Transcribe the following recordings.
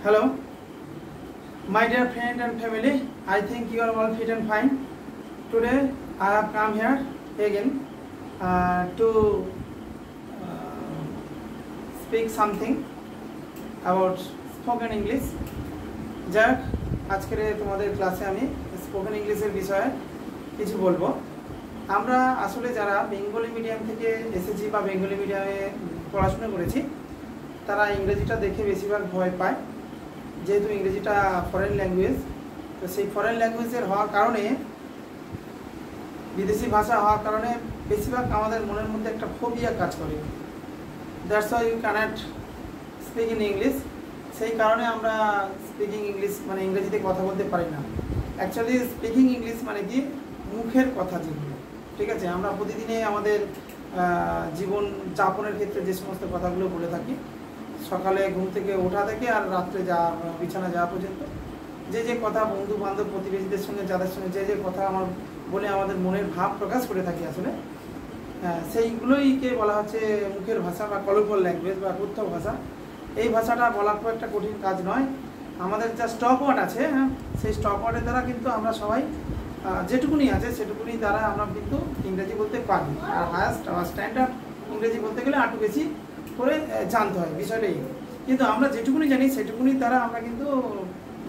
Hello, my dear friend and family. I think you are all fit and fine. Today I have come here again to speak something about spoken English. যাক আজকের তোমাদের ক্লাসে আমি spoken ইংলিশের বিষয়ে কিছু বলবো। আমরা আসলে যারা বেঙ্গলি মিডিয়াম থেকে এসেছি বা বেঙ্গলি মিডিয়ামে পড়াশোনা করেছি তারা ইংরেজিটা দেখে বেশিরভাগ ভয় পায়, যেহেতু ইংরেজিটা ফরেন ল্যাঙ্গুয়েজ। তো সেই ফরেন ল্যাঙ্গুয়েজের হওয়ার কারণে, বিদেশি ভাষা হওয়ার কারণে বেশিরভাগ আমাদের মনের মধ্যে একটা ফোবিয়া কাজ করে। That's why you can't speak in English. সেই কারণে আমরা স্পিকিং ইংলিশ মানে ইংরেজিতে কথা বলতে পারি না। অ্যাকচুয়ালি স্পিকিং ইংলিশ মানে কি মুখের কথা যেগুলো, ঠিক আছে, আমরা প্রতিদিনে আমাদের জীবন যাপনের ক্ষেত্রে যে সমস্ত কথাগুলো বলে থাকি, সকালে ঘুম থেকে ওঠা থেকে আর রাত্রে বিছানা যাওয়া পর্যন্ত যে কথা বন্ধু বান্ধব প্রতিবেশীদের সঙ্গে যাদের সঙ্গে যে কথা আমার বলে আমাদের মনের ভাব প্রকাশ করে থাকি, আসলে সেইগুলোইকে বলা হচ্ছে মুখের ভাষা বা কলোকিয়াল ল্যাঙ্গুয়েজ বা কথ্য ভাষা। এই ভাষাটা বলা খুব একটা কঠিন কাজ নয়। আমাদের যা স্টপ ওয়ার্ড আছে, সেই স্টপ ওয়ার্ডের দ্বারা কিন্তু আমরা সবাই যেটুকুনি আছে সেটুকুনি দ্বারা আমরা কিন্তু ইংরেজি বলতে পারি। আর হায়েস্ট স্ট্যান্ডার্ড ইংরেজি বলতে গেলে আরও বেশি করে জানতে হয় বিষয়টাই। কিন্তু আমরা যেটুকুনি জানি সেটুকুনি দ্বারা আমরা কিন্তু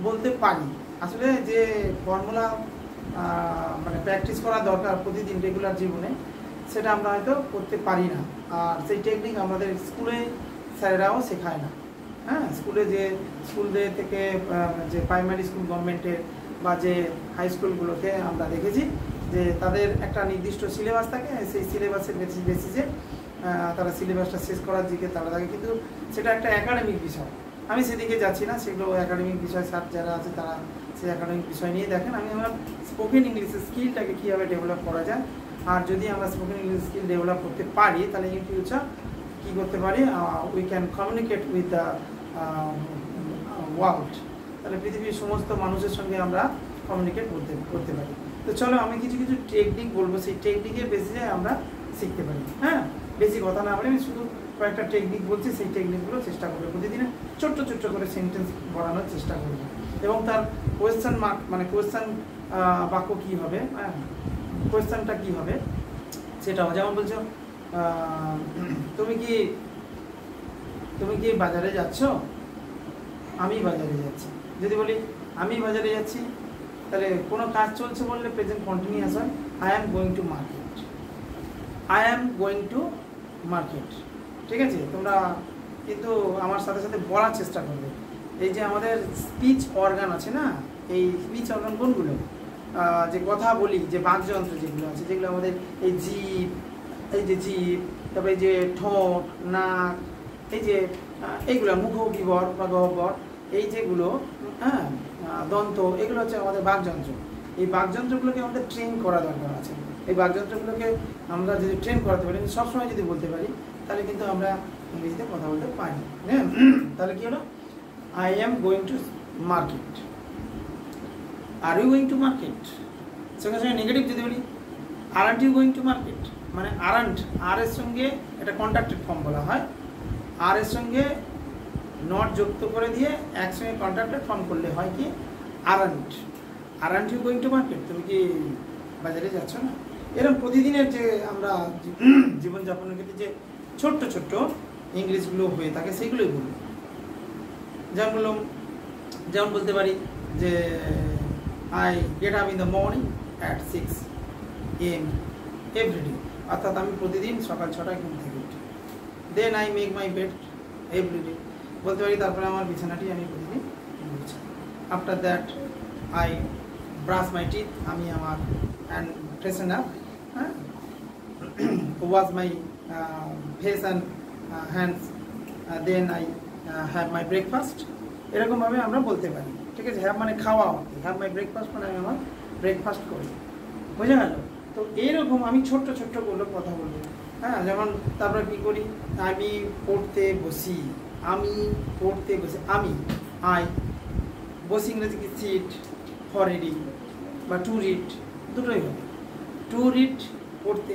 বলতে পারি। আসলে যে ফর্মুলা মানে প্র্যাকটিস করা দরকার প্রতিদিন রেগুলার জীবনে, সেটা আমরা হয়তো করতে পারি না। আর সেই টেকনিক আমাদের স্কুলে স্যারেরাও শেখায় না। স্কুলে স্কুল থেকে যে প্রাইমারি স্কুল গভর্নমেন্টের বা যে হাই স্কুলগুলোতে আমরা দেখেছি যে তাদের একটা নির্দিষ্ট সিলেবাস থাকে, সেই সিলেবাসের বেসিসে তারা সিলেবাসটা শেষ করার দিকে তারা থাকে, কিন্তু সেটা একটা একাডেমিক বিষয়। আমি সেদিকে যাচ্ছি না, সেগুলো একাডেমিক বিষয় স্যার যারা আছে তারা সেই একাডেমিক বিষয় নিয়ে দেখেন। আমি আমার স্পোকেন ইংলিশের স্কিলটাকে কীভাবে ডেভেলপ করা যায়, আর যদি আমরা স্পোকেন ইংলিশ স্কিল ডেভেলপ করতে পারি তাহলে ইন ফিউচার কী করতে পারি, we can communicate with the world. তাহলে পৃথিবীর সমস্ত মানুষের সঙ্গে আমরা কমিউনিকেট করতে পারি। তো চলো আমি কিছু টেকনিক বলবো, সেই টেকনিকের বেসিসে আমরা শিখতে পারি। বেশি কথা না বলে আমি শুধু কয়েকটা টেকনিক বলছি, সেই টেকনিকগুলো চেষ্টা করবো প্রতিদিনে ছোট্ট করে সেন্টেন্স বানানোর চেষ্টা করবো। এবং তার কোয়েশ্চেন মার্ক মানে কোয়েশ্চেন বাক্য কী হবে, কোয়েশ্চেনটা কী হবে সেটাও। যেমন বলছো তুমি কি বাজারে যাচ্ছ? আমি বাজারে যাচ্ছি। যদি বলি আমি বাজারে যাচ্ছি, তাহলে কোনো কাজ চলছে বললে প্রেজেন্ট কন্টিনিউয়াস হয়। I am going to market, I am going to market. ঠিক আছে, তোমরা কিন্তু আমার সাথে সাথে বলার চেষ্টা করবে। এই যে আমাদের স্পিচ অর্গান আছে না, এই স্পিচ অর্গান কোনগুলো, যে কথা বলি যে বাকযন্ত্র যেগুলো আছে, যেগুলো আমাদের এই জিভ, তারপরে এই যে ঠোঁট, নাক, এই যে এইগুলো মুখবিবর বা গহ্বর, এই যেগুলো দন্ত, এগুলো হচ্ছে আমাদের বাকযন্ত্র। এই বাকযন্ত্রগুলোকে আমাদের ট্রেন করা দরকার আছে। এই বাকযন্ত্রগুলোকে আমরা যদি ট্রেন করাতে পারি, সবসময় যদি বলতে পারি, তাহলে কিন্তু আমরা ইংরেজিতে কথা বলতে পারি। তাহলে কি হলো, I am going to market, are you going to market. সঙ্গে সঙ্গে নেগেটিভ যদি বলি aren't you going to market, মানে আরান্ট, আর এর সঙ্গে এটা কন্ট্রাক্টেড ফর্ম বলা হয়, আর এর সঙ্গে নট যুক্ত করে দিয়ে একসঙ্গে কন্ট্রাক্টেড ফর্ম করলে হয় কি আরান্ট ইউ গোয়িং টু মার্কেট, তুমি কি বাজারে যাচ্ছ না। এরকম প্রতিদিনের যে আমরা জীবনযাপনের ক্ষেত্রে যে ছোট্ট ইংলিশগুলো হয়ে থাকে সেইগুলোই বলবো। যেমন বলতে পারি যে I get up in the morning at 6 AM everyday, অর্থাৎ আমি প্রতিদিন সকাল 6টায় ঘুম থেকে উঠি। Then I make my bed everyday, বলতে পারি তারপরে আমার বিছানাটি আমি প্রতিদিন গুছাই। After that I brush my teeth, আমি আমার and freshen up, wash my face and hands, then I have my breakfast. এরকমভাবে আমরা বলতে পারি। ঠিক আছে, হ্যাভ মানে খাওয়া, হ্যাভ মাই ব্রেকফাস্ট মানে আমি আমার ব্রেকফাস্ট করি। বোঝা গেল? তো এইরকম আমি ছোট্টগুলো কথা বলবো। যেমন তারপরে কী করি, আমি পড়তে বসি, আমি আই বসি, ইংরেজি কি সিট, ফর রিডিং বা টু রিড, দুটোই হবে। টু রিড পড়তে,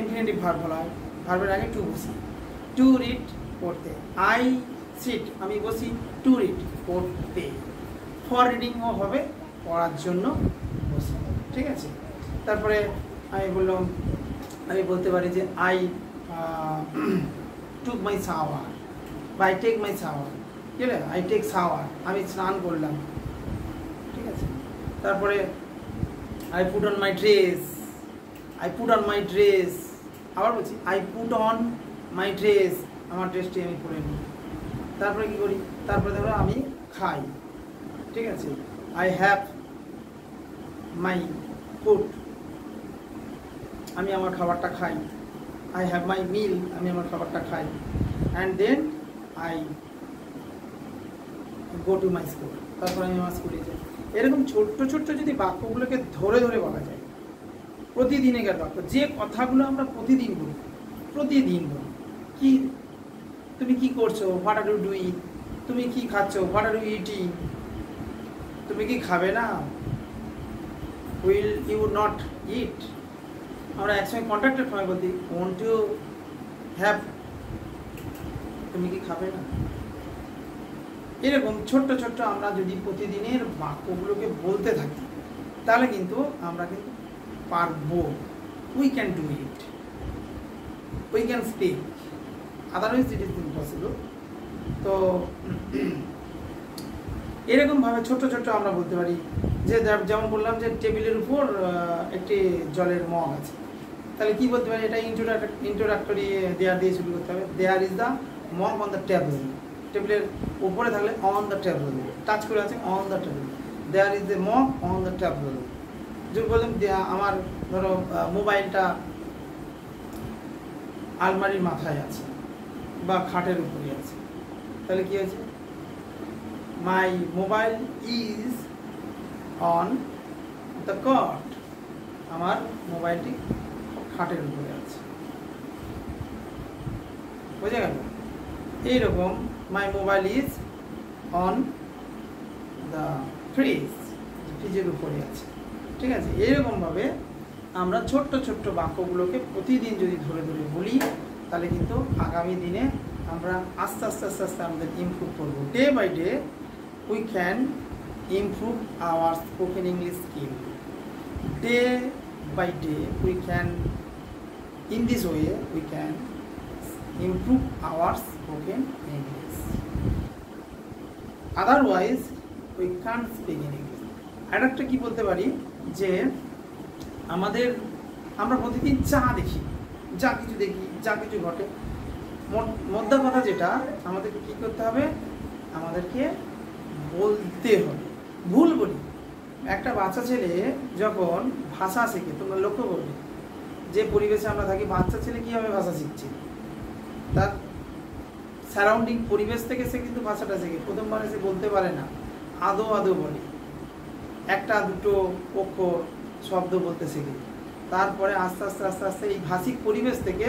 ইনফিনিটিভ ভার্ব বলা হয়, ভার্বের আগে টু বসি। টু রিড পড়তে, আই সিট, আমি বসি টু রিড, পড়তে। ফর রিডিংও হবে, পড়ার জন্য বসি, ঠিক আছে। তারপরে আমি বললাম, আমি বলতে পারি যে আই টুক মাই শাওয়ার বা আই টেক মাই শাওয়ার, ঠিক আছে, আই টেক শাওয়ার, আমি স্নান করলাম, ঠিক আছে। তারপরে I put on my dress, I put on my dress, আবার বলছি I put on my dress, আমার ড্রেসটি আমি পরে নিই। তারপরে কী করি, তারপরে ধরো আমি খাই, ঠিক আছে, আই হ্যাভ মাই ফুড, আমি আমার খাবারটা খাই, আই হ্যাভ মাই মিল, আমি আমার খাবারটা খাই, and then I go to my school, তারপর আমি আমার স্কুলে যাই। এরকম ছোট্ট ছোট্ট যদি বাক্যগুলোকে ধরে ধরে বলা যায়, প্রতিদিনের বাক্য, যে কথাগুলো আমরা প্রতিদিন বলি, প্রতিদিন বলি, কি তুমি কি করছো, হোয়াট আর ইউ ডুইং, তুমি কি খাচ্ছ, হোয়াট আর ইউ ইটিং, তুমি কি খাবে না, উইল ইউ নট ইট। আমরা একসময় কন্ট্রাক্টের সময় বলতে ওয়ান্ট ইউ হ্যাভ, তুমি কি খাবে না। এরকম ছোট্ট ছোট্ট আমরা যদি প্রতিদিনের বাক্যগুলোকে বলতে থাকি, তাহলে কিন্তু আমরা কিন্তু পারবো, we can do it, we can speak, otherwise it is impossible. তো এরকমভাবে ছোট্ট ছোট্ট আমরা বলতে পারি যে, যেমন বললাম যে টেবিলের উপর একটি জলের মগ আছে, তাহলে কি বলতে পারি, এটা ইন্ট্রোডাক্টরি দেয়ার দিয়ে শুরু করতে হবে। There is the mug on the table, টেবিলের উপরে থাকলে অন দ্য টেবল, টাচ করে আছে on the table, there is the mug on the table. যদি বললাম আমার ধরো মোবাইলটা আলমারির মাথায় আছে বা খাটের উপরে আছে, তাহলে কি আছে, my mobile is on the cot, আমার মোবাইলটি খাটের উপরে আছে, বুঝে গেল। এইরকম my mobile is on the fridge, ফ্রিজের উপরে আছে, ঠিক আছে। এরকমভাবে আমরা ছোট্ট ছোট্ট বাক্যগুলোকে প্রতিদিন যদি ধরে ধরে বলি, তাহলে কিন্তু আগামী দিনে আমরা আস্তে আস্তে আস্তে আস্তে আমাদের ইমপ্রুভ করবো। Day by day we can improve our spoken English skill, day by day we can, in this way we can improve our spoken English, otherwise we can't speak in English. আর একটা কি বলতে পারি যে আমরা প্রতিদিন যা দেখি, যা কিছু দেখি, যা কিছু ঘটে, মোদ্দা কথা যেটা আমাদেরকে কি করতে হবে, আমাদেরকে বলতে হবে। ভুল বলি, একটা বাচ্চা ছেলে যখন ভাষা শেখে, তোমরা লক্ষ্য করবে যে পরিবেশে আমরা থাকি, বাচ্চা ছেলে কীভাবে ভাষা শিখছে, তার সারাউন্ডিং পরিবেশ থেকে সে কিন্তু ভাষাটা শেখে। প্রথমবার সে বলতে পারে না, আদো আদো বলে, একটা দুটো অক্ষর শব্দ বলতে শেখে, তারপরে আস্তে আস্তে আস্তে আস্তে এই ভাষিক পরিবেশ থেকে